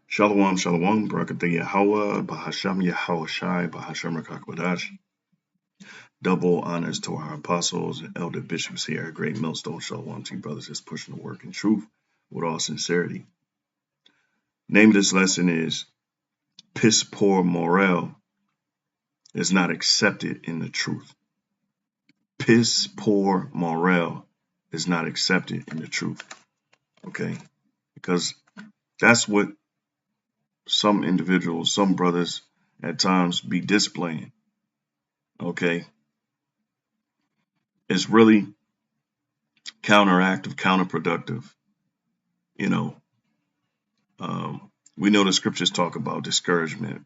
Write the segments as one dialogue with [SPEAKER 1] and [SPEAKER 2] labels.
[SPEAKER 1] Shalom, shalom, Barakatah Yahweh, Bahasham Yahweh Shai, Bahasham Rakakwadash. Double honors to our apostles and elder bishops here at Great Millstone. Shalom to you brothers that's pushing the work in truth with all sincerity. Name of this lesson is Piss Poor Morale is not accepted in the truth. Piss poor morale is not accepted in the truth. Okay? Because that's what some individuals, some brothers at times be displaying. Okay? It's really counteractive, counterproductive. You know, we know the scriptures talk about discouragement,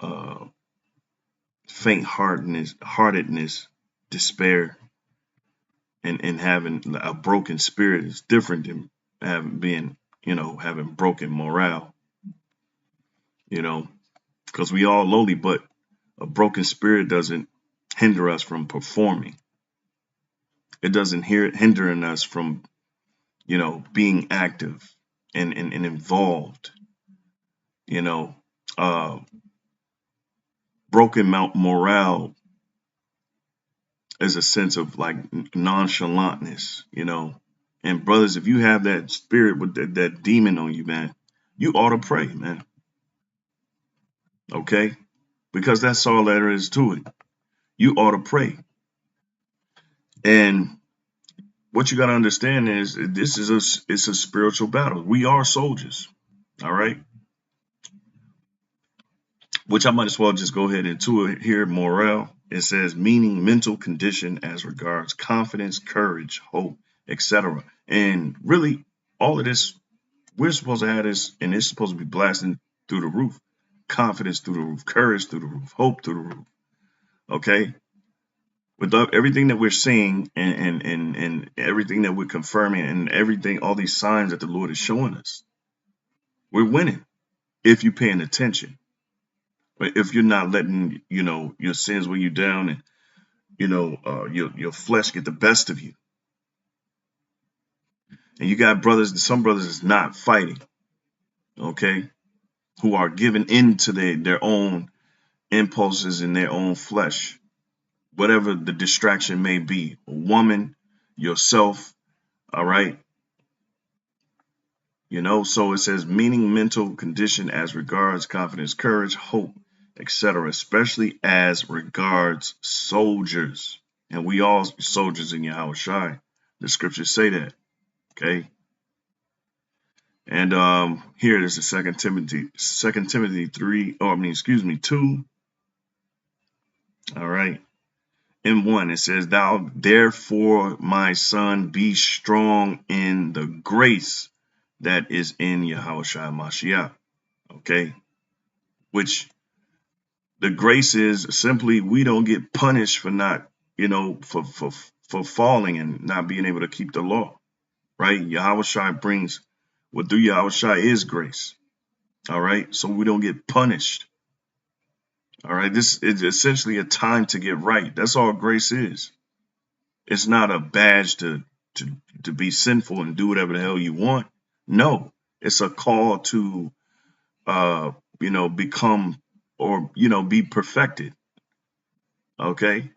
[SPEAKER 1] uh, heartedness, despair, and having a broken spirit is different than having broken morale. Because we all lowly, but a broken spirit doesn't hinder us from performing. It doesn't hindering us from, being active and involved. Uh, Broken morale is a sense of like nonchalantness. And brothers, if you have that spirit with that demon on you, man, you ought to pray, man. Okay? Because that's all there is to it. You ought to pray. And what you got to understand is it's a spiritual battle. We are soldiers. All right. Which I might as well just go ahead into it here. Morale. It says meaning, mental condition as regards confidence, courage, hope, etc. And really, all of this, we're supposed to have this, and it's supposed to be blasting through the roof. Confidence through the roof, courage through the roof, hope through the roof. Okay. With everything that we're seeing and everything that we're confirming and everything, all these signs that the Lord is showing us, we're winning if you're paying attention. But if you're not letting, your sins weigh you down and, your flesh get the best of you. And you got some brothers is not fighting, okay, who are giving in to their own impulses in their own flesh, whatever the distraction may be, a woman, yourself, all right. So it says meaning, mental condition as regards confidence, courage, hope, etc., especially as regards soldiers. And we all soldiers in Yahweh Shai. The scriptures say that. Okay. And here it is, the Second Timothy 2. All right. In 1, it says, Thou therefore, my son, be strong in the grace that is in Yahweh Shai Mashiach. Okay. Which the grace is simply we don't get punished for not, for falling and not being able to keep the law, right? Yahweh Shai brings what through Yahweh Shai is grace. All right. So we don't get punished. All right. This is essentially a time to get right. That's all grace is. It's not a badge to be sinful and do whatever the hell you want. No, it's a call to, become or, be perfected. Okay.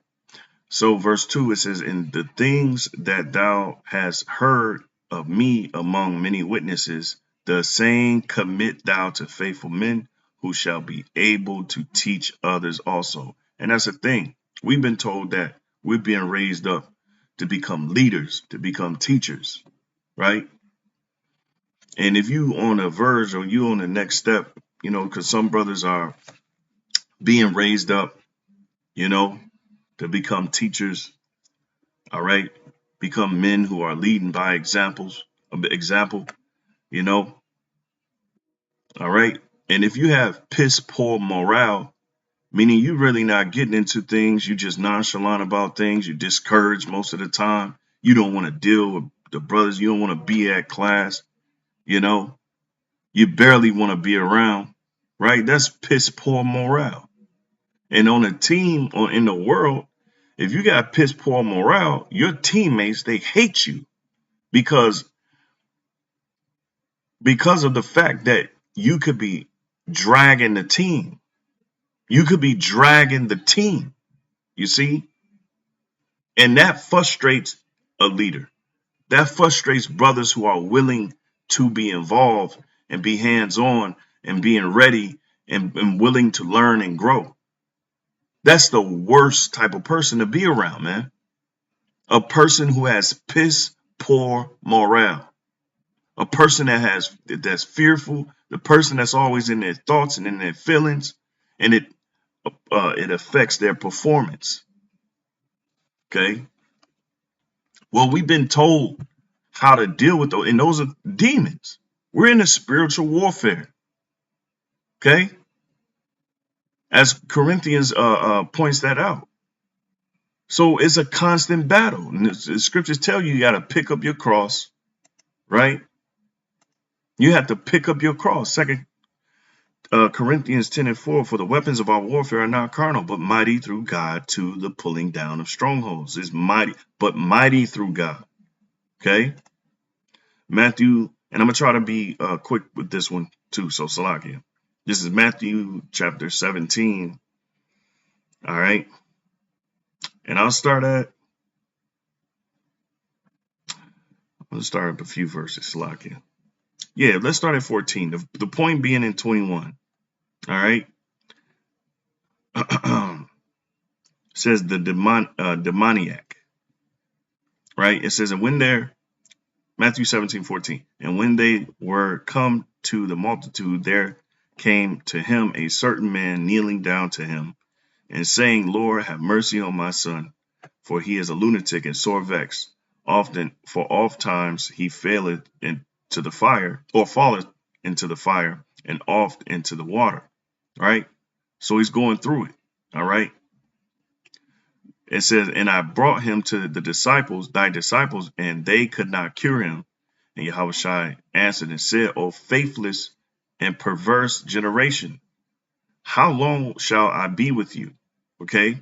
[SPEAKER 1] So verse 2, it says, in the things that thou hast heard of me among many witnesses, the same commit thou to faithful men who shall be able to teach others also. And that's the thing. We've been told that we're being raised up to become leaders, to become teachers, right? And if you on a verge or you on the next step, because some brothers are being raised up, to become teachers, all right, become men who are leading by example, all right. And if you have piss poor morale, meaning you really not getting into things, you just nonchalant about things, you discouraged most of the time, you don't want to deal with the brothers, you don't want to be at class, you barely want to be around, right? That's piss poor morale. And on a team or in the world, if you got piss poor morale, your teammates, they hate you because of the fact that you could be dragging the team. You could be dragging the team, you see? And that frustrates a leader. That frustrates brothers who are willing to be involved and be hands-on and being ready and willing to learn and grow. That's the worst type of person to be around, man. A person who has piss poor morale. A person that's fearful, the person that's always in their thoughts and in their feelings, and it affects their performance. Okay. Well, we've been told how to deal with those, and those are demons. We're in a spiritual warfare. Okay. As Corinthians points that out. So it's a constant battle. And the scriptures tell you got to pick up your cross, right? You have to pick up your cross. Second Corinthians 10:4, for the weapons of our warfare are not carnal, but mighty through God to the pulling down of strongholds. It's mighty, but mighty through God. Okay. Matthew, and I'm going to try to be quick with this one too. So Salakia. This is Matthew chapter 17. All right. And I'll start at a few verses. Salakia. Yeah, let's start at 14. The point being in 21. All right. Says the demoniac. Right. It says, and when they're Matthew 17:14. And when they were come to the multitude, there came to him a certain man kneeling down to him and saying, Lord, have mercy on my son, for he is a lunatic and sore vexed. Oft times he faileth into the fire, or falleth into the fire, and oft into the water. Right? So he's going through it. All right. It says, and I brought him to the disciples, thy disciples, and they could not cure him. And Yahushua answered and said, O faithless and perverse generation, how long shall I be with you? Okay.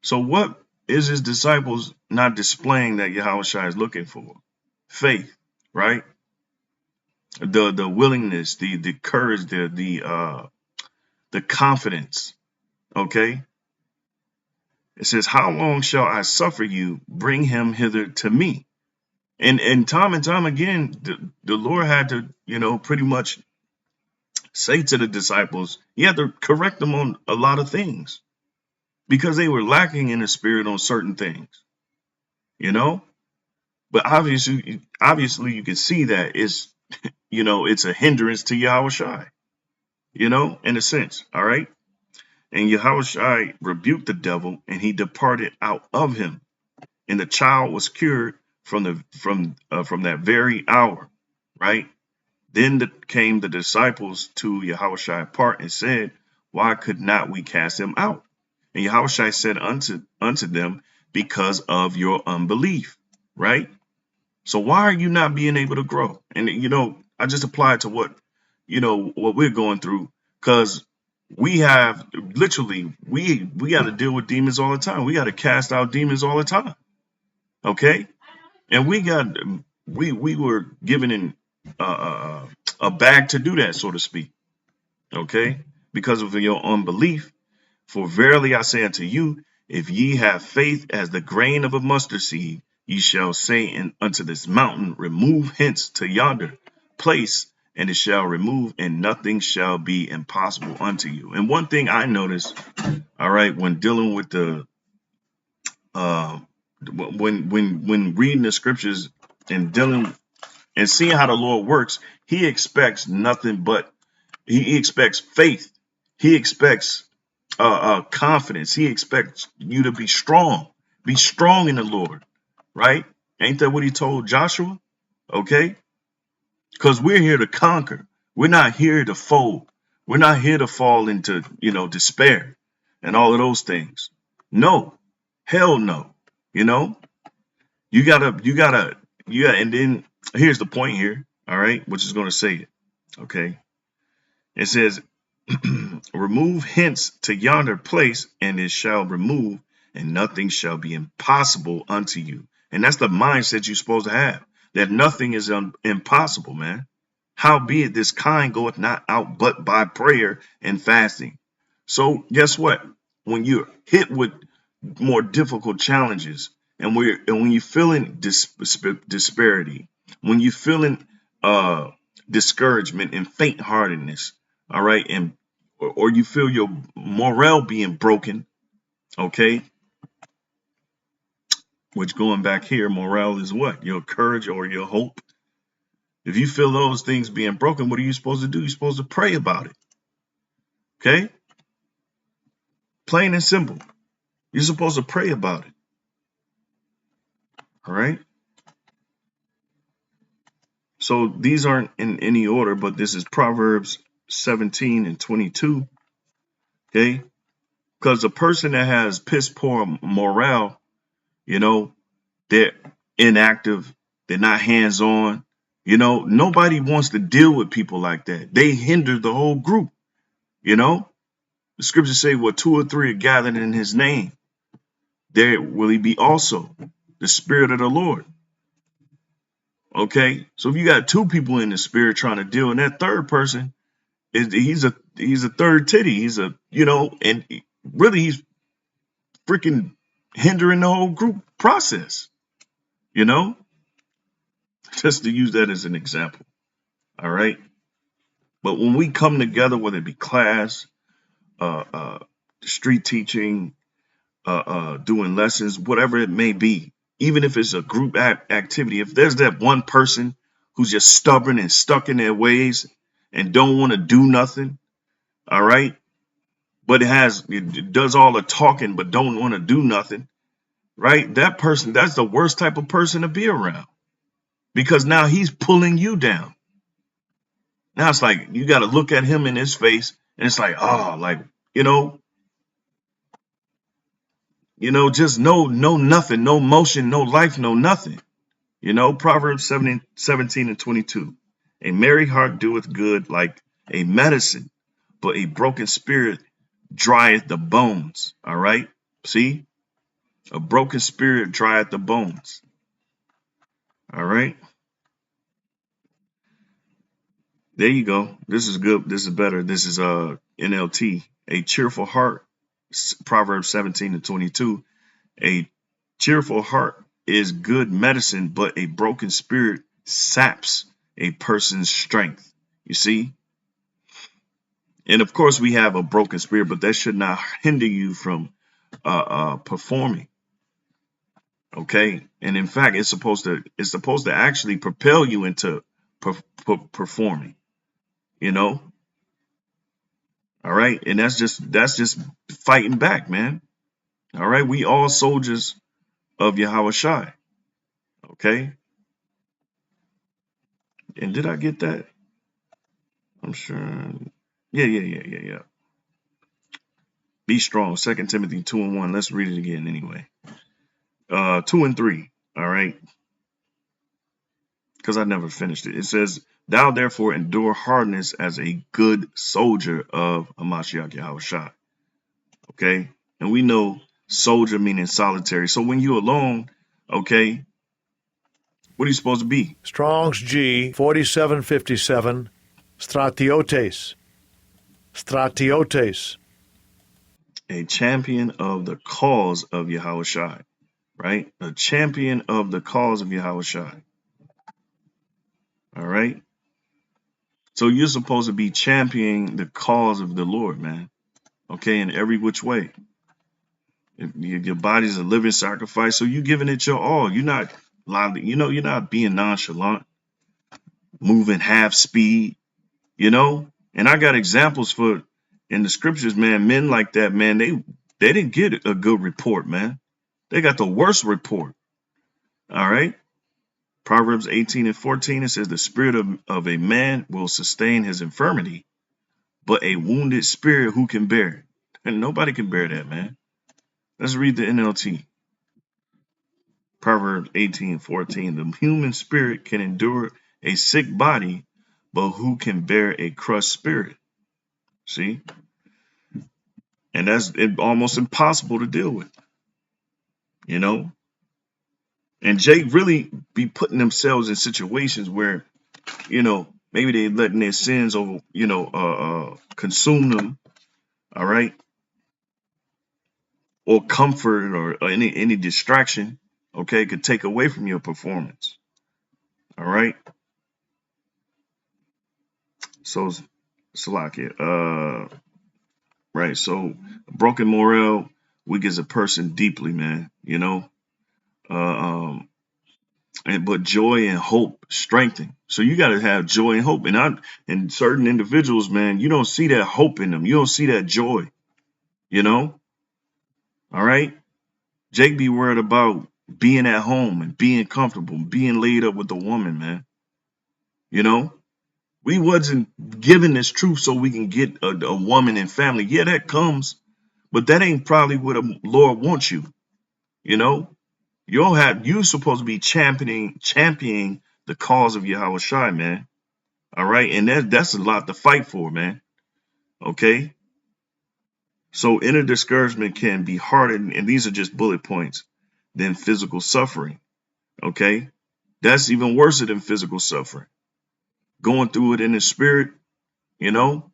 [SPEAKER 1] So what is his disciples not displaying that Yahushua is looking for? Faith, right? The willingness, the courage, the confidence. Okay. It says, how long shall I suffer you? Bring him hither to me. And time again, the Lord had to, pretty much say to the disciples, he had to correct them on a lot of things because they were lacking in the spirit on certain things, But obviously you can see that it's, it's a hindrance to Yahushua, in a sense. All right. And Yahushua rebuked the devil and he departed out of him. And the child was cured from that very hour, right? Then came the disciples to Yahushua apart and said, why could not we cast him out? And Yahushua said unto them, because of your unbelief, right? So why are you not being able to grow? And, I just applied to what we're going through, because we have literally, we got to deal with demons all the time. We got to cast out demons all the time. Okay. And we were given in a bag to do that, so to speak. Okay. Because of your unbelief. For verily I say unto you, if ye have faith as the grain of a mustard seed, ye shall say unto this mountain, remove hence to yonder place, and it shall remove, and nothing shall be impossible unto you. And one thing I noticed, all right, when dealing with the when reading the scriptures and dealing and seeing how the Lord works, he expects nothing but he expects faith. He expects confidence. He expects you to be strong. Be strong in the Lord, right? Ain't that what he told Joshua? Okay. Because we're here to conquer. We're not here to fold. We're not here to fall into, despair and all of those things. No, hell no. You gotta, yeah. And then here's the point here. All right. Which is going to say it. Okay. It says, remove hence to yonder place, and it shall remove, and nothing shall be impossible unto you. And that's the mindset you're supposed to have, that nothing is impossible, man. Howbeit this kind goeth not out but by prayer and fasting. So guess what? When you're hit with more difficult challenges, and when you're feeling disparity, when you're feeling discouragement and faint-heartedness, all right, and or you feel your morale being broken, okay, which going back here, morale is what? Your courage or your hope. If you feel those things being broken, what are you supposed to do? You're supposed to pray about it. Okay? Plain and simple. You're supposed to pray about it. All right? So these aren't in any order, but this is Proverbs 17 and 22. Okay? Because a person that has piss poor morale, they're inactive, they're not hands-on. Nobody wants to deal with people like that. They hinder the whole group. The scriptures say, "Well, two or three are gathered in his name, there will he be also." The Spirit of the Lord. Okay, so if you got two people in the spirit trying to deal, and that third person he's a third titty. He's and really he's freaking hindering the whole group process. Just to use that as an example. All right. But when we come together, whether it be class, street teaching, doing lessons, whatever it may be, even if it's a group activity, if there's that one person who's just stubborn and stuck in their ways and don't want to do nothing, all right, but it does all the talking but don't want to do nothing, right? That person, that's the worst type of person to be around, because now he's pulling you down. Now it's like you got to look at him in his face, and it's like, oh, like, just no nothing, no motion, no life, no nothing. Proverbs 17 and 22. A merry heart doeth good like a medicine, but a broken spirit drieth the bones. All right. See, a broken spirit drieth the bones. All right. There you go. This is good. This is better. This is NLT. A cheerful heart. Proverbs 17 and 22. A cheerful heart is good medicine, but a broken spirit saps a person's strength. You see? And of course, we have a broken spirit, but that should not hinder you from performing. Okay. And in fact, it's supposed to actually propel you into performing, All right. And that's just fighting back, man. All right. We all soldiers of Yahweh Shai. Okay. And did I get that? I'm sure. Yeah. Be strong. 2 Timothy 2 and 1. Let's read it again anyway. 2 and 3. All right. Because I never finished it. It says, "Thou therefore endure hardness as a good soldier of Hamashiach Yahweh Shai." Okay. And we know soldier meaning solitary. So when you're alone, okay, what are you supposed to be?
[SPEAKER 2] Strong's G 4757, stratiotes. Stratiotes.
[SPEAKER 1] A champion of the cause of Yahweh Shai, right? A champion of the cause of Yahweh Shai. All right. So you're supposed to be championing the cause of the Lord, man. Okay, in every which way. If your body's a living sacrifice, so you're giving it your all. You're not you're not being nonchalant, moving half speed, And I got examples for in the scriptures, man. Men like that, man, they didn't get a good report, man. They got the worst report. All right. Proverbs 18 and 14, it says, "The spirit of a man will sustain his infirmity, but a wounded spirit who can bear it?" And nobody can bear that, man. Let's read the NLT. Proverbs 18 and 14. "The human spirit can endure a sick body, but who can bear a crushed spirit?" See? And that's almost impossible to deal with, And Jake really be putting themselves in situations where, Maybe they letting their sins over, consume them. All right. Or comfort or any distraction, okay, could take away from your performance. All right. So Salakia. Right. So broken morale weakens a person deeply, man. Uh, um, but joy and hope strengthen. So you got to have joy and hope. And certain individuals, man, you don't see that hope in them. You don't see that joy. You know. All right. Jake be worried about being at home and being comfortable, being laid up with a woman, man. You know. We wasn't given this truth so we can get a woman and family. Yeah, that comes, but that ain't probably what the Lord wants you. You know, you supposed to be championing the cause of Yahweh Shai, man. All right, and that's a lot to fight for, man. Okay, so inner discouragement can be harder, and these are just bullet points, than physical suffering. Okay, that's even worse than physical suffering. Going through it in the spirit, you know,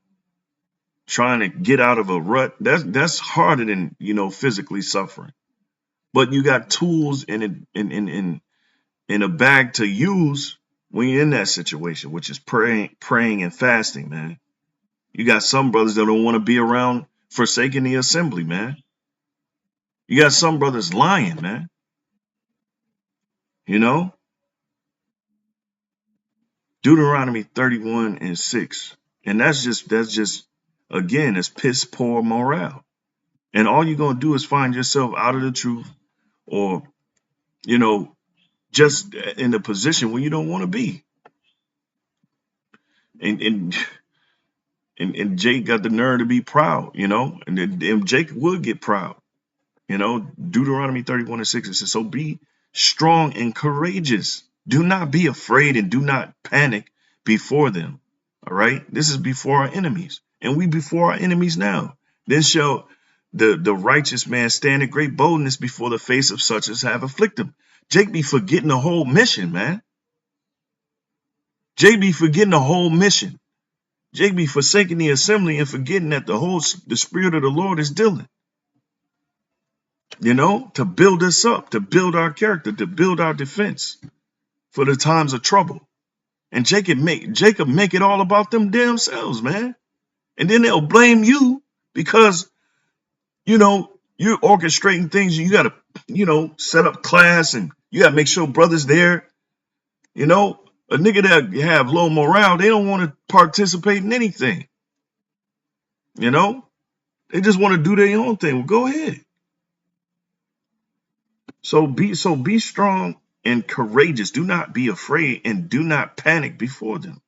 [SPEAKER 1] trying to get out of a rut, that's harder than physically suffering. But you got tools in a bag to use when you're in that situation, which is praying and fasting, man. You got some brothers that don't want to be around forsaking the assembly, man. You got some brothers lying, man. You know, Deuteronomy 31:6, and that's just again, it's piss poor morale. And all you're gonna do is find yourself out of the truth, or you know, just in a position where you don't want to be. And and and Jake got the nerve to be proud, and Jake would get proud. Deuteronomy 31:6, it says, so be strong and courageous. Do not be afraid and do not panic before them. All right. This is before our enemies, and we before our enemies now. Then shall the righteous man stand in great boldness before the face of such as have afflicted him. Jake be forgetting the whole mission, man. Jake be forgetting the whole mission. Jake be forsaking the assembly and forgetting that the spirit of the Lord is dealing, to build us up, to build our character, to build our defense for the times of trouble. And Jacob make it all about them damn selves, man. And then they'll blame you because, you're orchestrating things. You got to, set up class, and you got to make sure brothers there. A nigga that have low morale, they don't want to participate in anything. They just want to do their own thing. Well, go ahead. So be strong and courageous. Do not be afraid and do not panic before them.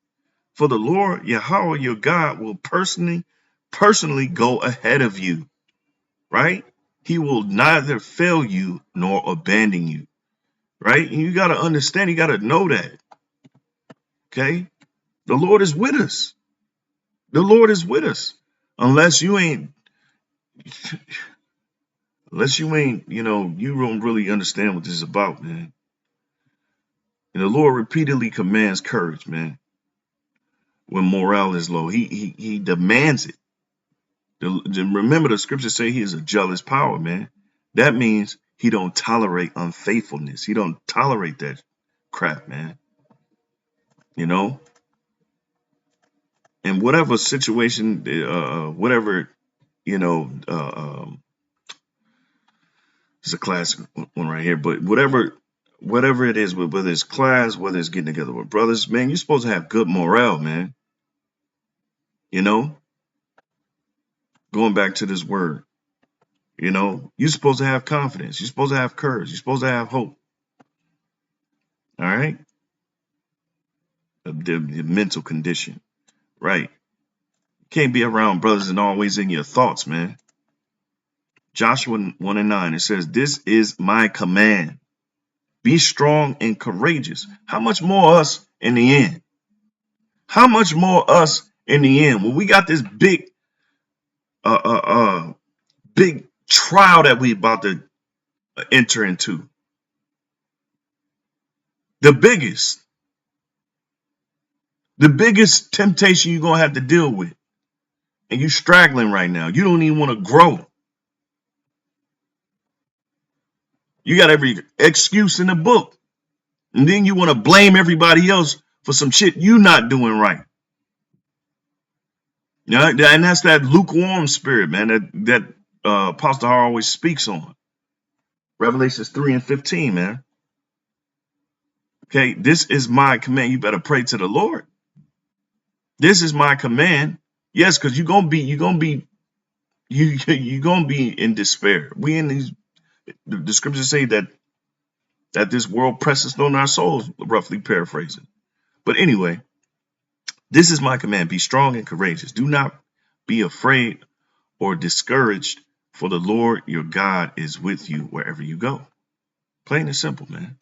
[SPEAKER 1] For the Lord Yahweh your God will personally go ahead of you. Right? He will neither fail you nor abandon you. Right? And you got to understand, you got to know that. Okay? The Lord is with us. The Lord is with us. Unless you ain't, you don't really understand what this is about, man. And the Lord repeatedly commands courage, man. When morale is low, he demands it. Remember, the scriptures say he is a jealous power, man. That means he don't tolerate unfaithfulness. He don't tolerate that crap, man. In whatever situation, whatever, it's a classic one right here. But whatever it is, whether it's class, whether it's getting together with brothers, man, you're supposed to have good morale, man. Going back to this word, you're supposed to have confidence. You're supposed to have courage. You're supposed to have hope. All right. The mental condition. Right. You can't be around brothers and always in your thoughts, man. Joshua 1:9, it says, this is my command. Be strong and courageous. How much more us in the end? How much more us in the end? When we got this big trial that we about to enter into. The biggest. The biggest temptation you're going to have to deal with. And you're straggling right now. You don't even want to grow. You got every excuse in the book. And then you want to blame everybody else for some shit you not doing right. You know, and that's that lukewarm spirit, man, that Apostle Har always speaks on. Revelations 3 and 15, man. Okay, this is my command. You better pray to the Lord. This is my command. Yes, because you're gonna be in despair. We in these the scriptures say that this world presses on our souls, roughly paraphrasing. But anyway, this is my command. Be strong and courageous. Do not be afraid or discouraged, for the Lord your God is with you wherever you go. Plain and simple, man.